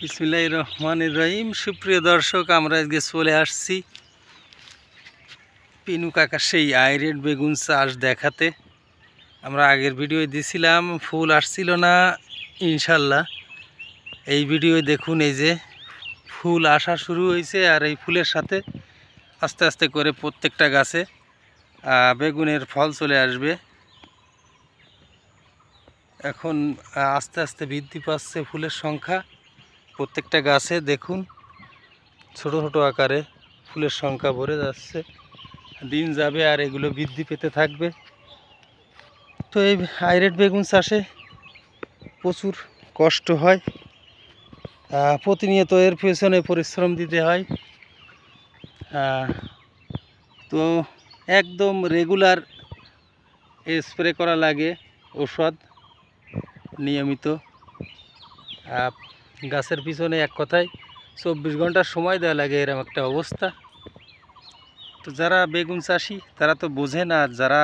বিসমিল্লাহির রহমানির রহিম। সুপ্রিয় দর্শক, আমরা আজকে চলে আসছি পিনু কাকার সেই আইরেড বেগুন চাষ দেখাতে। আমরা আগের ভিডিও দিছিলাম, ফুল আসছিল না। ইনশাল্লাহ এই ভিডিও দেখুন, এই যে ফুল আসা শুরু হয়েছে, আর এই ফুলের সাথে আস্তে আস্তে করে প্রত্যেকটা গাছে বেগুনের ফল চলে আসবে। এখন আস্তে আস্তে বৃদ্ধি পাচ্ছে ফুলের সংখ্যা প্রত্যেকটা গাছে। দেখুন ছোট ছোট আকারে ফুলের সংখ্যা ভরে যাচ্ছে, দিন যাবে আর এগুলো বৃদ্ধি পেতে থাকবে। তো এই আইরেড বেগুন চাষে প্রচুর কষ্ট হয়, প্রতিনিয়ত এর পেছনে পরিশ্রম দিতে হয়। তো একদম রেগুলার স্প্রে করা লাগে ওষুধ নিয়মিত। গাছের পিছনে এক কথায় 24 ঘন্টার সময় দেওয়া লাগে, এরকম একটা অবস্থা। তো যারা বেগুন চাষি তারা তো বোঝেন, আর যারা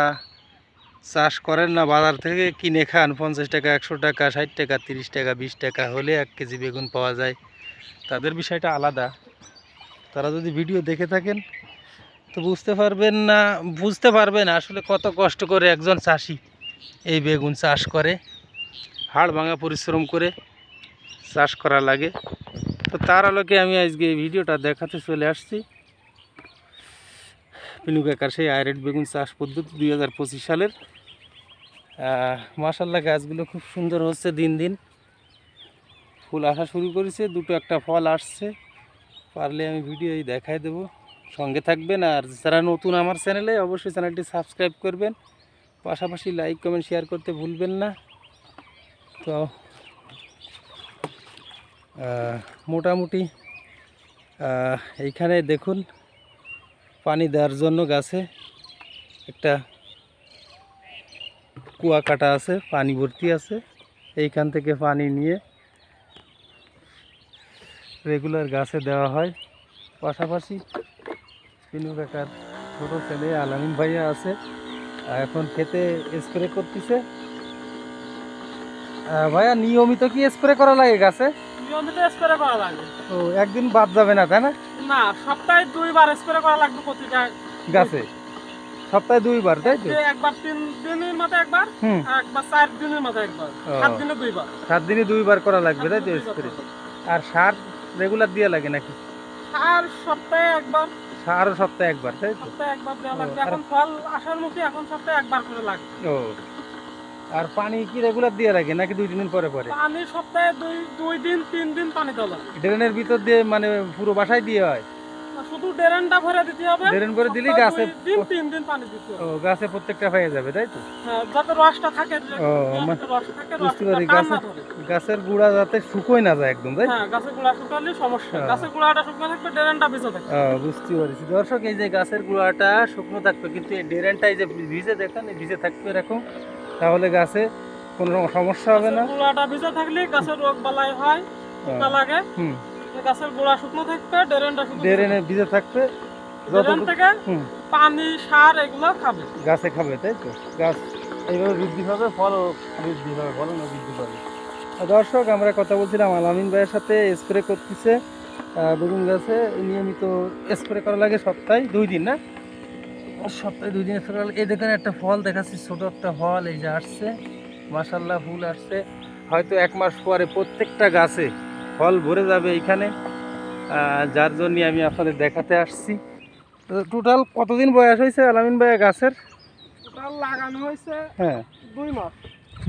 চাষ করেন না, বাজার থেকে কিনে খান, 50 টাকা 100 টাকা 60 টাকা 30 টাকা 20 টাকা হলে 1 কেজি বেগুন পাওয়া যায়, তাদের বিষয়টা আলাদা। তারা যদি ভিডিও দেখে থাকেন তো বুঝতে পারবেন আসলে কত কষ্ট করে একজন চাষি এই বেগুন চাষ করে, হাড় ভাঙা পরিশ্রম করে চাষ করা লাগে। তো তার আলোকে আমি আজকে এই ভিডিওটা দেখাতে চলে আসছি পিনু কাকার সেই আইরেড বেগুন চাষ পদ্ধতি 2025 সালের। মাশাআল্লাহ গাছগুলো খুব সুন্দর হচ্ছে, দিন দিন ফুল আসা শুরু করেছে, দুটো একটা ফল আসছে। পারলে আমি ভিডিও দেখাই দেবো, সঙ্গে থাকবেন। আর যারা নতুন আমার চ্যানেলে, অবশ্যই চ্যানেলটি সাবস্ক্রাইব করবেন, পাশাপাশি লাইক কমেন্ট শেয়ার করতে ভুলবেন না। তো মোটামুটি এইখানে দেখুন পানি দেওয়ার জন্য গাছে একটা কুয়া কাটা আছে, পানি ভর্তি আছে। এইখান থেকে পানি নিয়ে রেগুলার গাছে দেওয়া হয়। পাশাপাশি পিনু কাকার ছোটো ছেলে আলামিন ভাইয়া আছে, এখন খেতে স্প্রে করতেছে। ভাইয়া নিয়মিত কি স্প্রে করা লাগে গাছে? নিয়মিত স্প্রে করা লাগে। ও, একদিন বাদ যাবে না, তাই না? না, সপ্তাহে 2 বার স্প্রে করা লাগবে প্রতিটা গাছে। সপ্তাহে 2 বার, তাই তো? একবার 3 দিনের মাথায় একবার, আর একবার 4 দিনের মাথায় একবার, 7 দিনে 2 বার। 7 দিনে 2 বার করা লাগবে, তাই তো স্প্রে? আর সার রেগুলার দেওয়া লাগে নাকি? সার সপ্তাহে একবার। সারও সপ্তাহে একবার, তাই তো? সপ্তাহে একবার দেওয়া লাগবে। এখন ফল আসার মুখে, এখন সপ্তাহে একবার করে লাগবে। ও, আর পানি কি রেগুলার দিয়ে লাগে নাকি 2 দিন পরে পরে? পানি সপ্তাহে 2 দিন 3 দিন পানি দেওয়া লাগে। ড্রেনের ভিতর দিয়ে, মানে পুরো বাসায় দিয়ে হয়? শুধু ড্রেনটা ভরে দিতে হবে। ড্রেন করে দিলেই গাছে 3 দিন পানি দিতে হবে। ও, গাছে প্রত্যেকটা হয়ে যাবে, তাই তো? হ্যাঁ, যাতে রসটা থাকে। ও, বুঝতে পারি, গাছের গুঁড়া যাতে শুকোয় না যায় একদম, তাই? হ্যাঁ, গাছের গুঁড়া শুকালে সমস্যা। গাছের গুঁড়াটা শুকনো থাকবে, ড্রেনটা ভিজে থাকবে। বুঝতে পারছি দর্শক, এই যে গাছের গুঁড়াটা শুকনো থাকবে, কিন্তু এই ড্রেনটা এই যে ভিজে, দেখেন ভিজে থাকবে এরকম, তাহলে গাছে কোনো সমস্যা হবে না। গুঁড়াটা ভিজে থাকলে গাছের রোগ বালাই হয়, পোকা লাগে। গাছের গোড়া শুকনো থাকবে, ড্রেনে ভিজে থাকবে, ড্রেন থেকে পানি সার এগুলো খাবে, গাছে খাবে, তাই তো? গাছ এইভাবে বৃদ্ধি পাবে, ফলও বৃদ্ধি পাবে, ফলন বৃদ্ধি পাবে। দর্শক, আমরা কথা বলছিলাম আলামিন ভাইয়ের সাথে। স্প্রে করতেছে বেগুন গাছে, নিয়মিত স্প্রে করা লাগে সপ্তাহে 2 দিন, না? সপ্তাহে 2 দিন স্প্রে করা লাগে। এই দেখেন একটা ফল দেখাচ্ছি, ছোট একটা ফল এই যে আসছে, মাশাআল্লাহ ফুল আসছে। হয়তো 1 মাস পরে প্রত্যেকটা গাছে ফল ভরে যাবে এইখানে, যার জন্য আমি আপনাদের দেখাতে আসছি। টোটাল কতদিন বয়স হয়েছে আলামিন ভাইয়া গাছের? টোটাল লাগানো হয়েছে 2 মাস।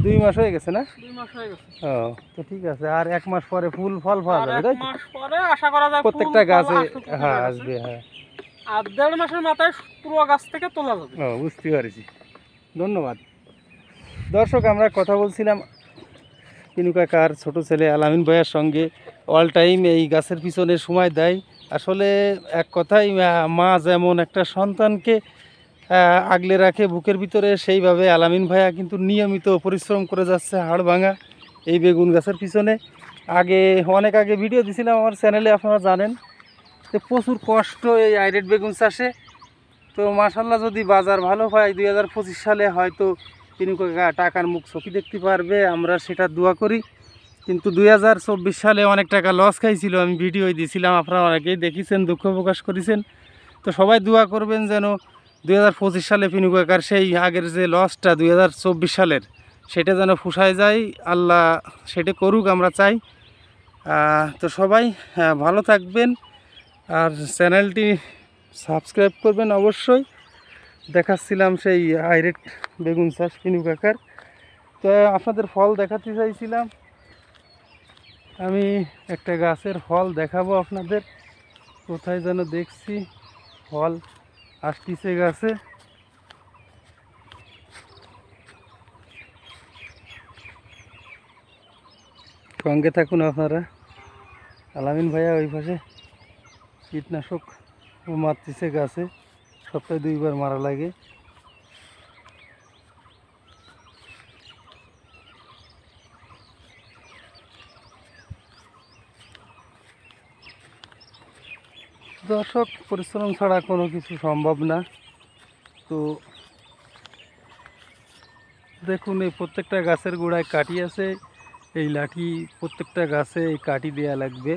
2 মাস হয়ে গেছে, না? 2 মাস হয়ে গেছে। ও, তো ঠিক আছে। আর 1 মাস পরে ফুল ফল পাওয়া যাবে, তাই? 1 মাস পরে আশা করা যায় প্রত্যেকটা গাছে আসবে। হ্যাঁ, আর 1.5 মাসের মাথায় পুরো গাছ থেকে তোলা যাবে। ও, বুঝতে পারছি। ধন্যবাদ দর্শক, আমরা কথা বলছিলাম পিনু কাকার ছোট ছেলে আলামিন ভাইয়ের সঙ্গে। অল টাইম এই গাছের পিছনে সময় দেয়। আসলে এক কথায় মা যেমন একটা সন্তানকে আগলে রাখে বুকের ভিতরে, সেইভাবে আলামিন ভাইয়া কিন্তু নিয়মিত পরিশ্রম করে যাচ্ছে হাড় ভাঙা এই বেগুন গাছের পিছনে। অনেক আগে ভিডিও দিয়েছিলাম আমার চ্যানেলে, আপনারা জানেন। তো প্রচুর কষ্ট এই আইরেড বেগুন চাষে। তো মাশাআল্লাহ যদি বাজার ভালো হয় 2025 সালে হয়তো পিনু কাকা টাকার মুখ চোখে দেখতে পারবে, আমরা সেটা দোয়া করি। কিন্তু 2024 সালে অনেক টাকা লস খাইছিল, আমি ভিডিও দিয়েছিলাম, আপনারা অনেকেই দেখেছেন, দুঃখ প্রকাশ করেছেন। তো সবাই দোয়া করবেন যেন 2025 সালে পিনু কাকার সেই আগের যে লসটা 2024 সালের, সেটা যেন ফুসায় যায়, আল্লাহ সেটা করুক, আমরা চাই। তো সবাই ভালো থাকবেন, আর চ্যানেলটি সাবস্ক্রাইব করবেন অবশ্যই। দেখাচ্ছিলাম সেই হাইব্রিড বেগুন চাষ পিনু কাকার। তো আপনাদের ফল দেখাতে চাইছিলাম, আমি একটা গাছের ফল দেখাবো আপনাদের। কোথায় যেন দেখছি ফল আসতেছে গাছে। সঙ্গে থাকুন আপনারা। আলামিন ভাইয়া ওই পাশে কীটনাশক মারতেছে গাছে, সপ্তাহে 2 বার মারা লাগে। দর্শক, পরিশ্রম ছাড়া কোনো কিছু সম্ভব না। তো দেখুন, এই প্রত্যেকটা গাছের গোড়ায় কাঠি আছে, এই লাঠি প্রত্যেকটা গাছে এই কাঠি দেওয়া লাগবে,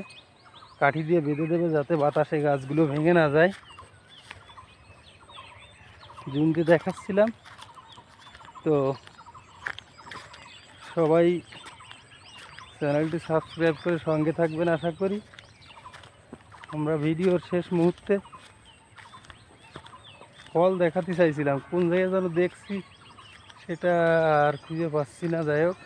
কাঠি দিয়ে বেঁধে দেবে যাতে বাতাসে গাছগুলো ভেঙে না যায়। জুমকে দেখাচ্ছিলাম। তো সবাই চ্যানেলটি সাবস্ক্রাইব করে সঙ্গে থাকবেন আশা করি। আমরা ভিডিওর শেষ মুহূর্তে ফল দেখাতে চাইছিলাম, কোন জায়গায় যেন দেখছি সেটা আর খুঁজে পাচ্ছি না, যাই হোক।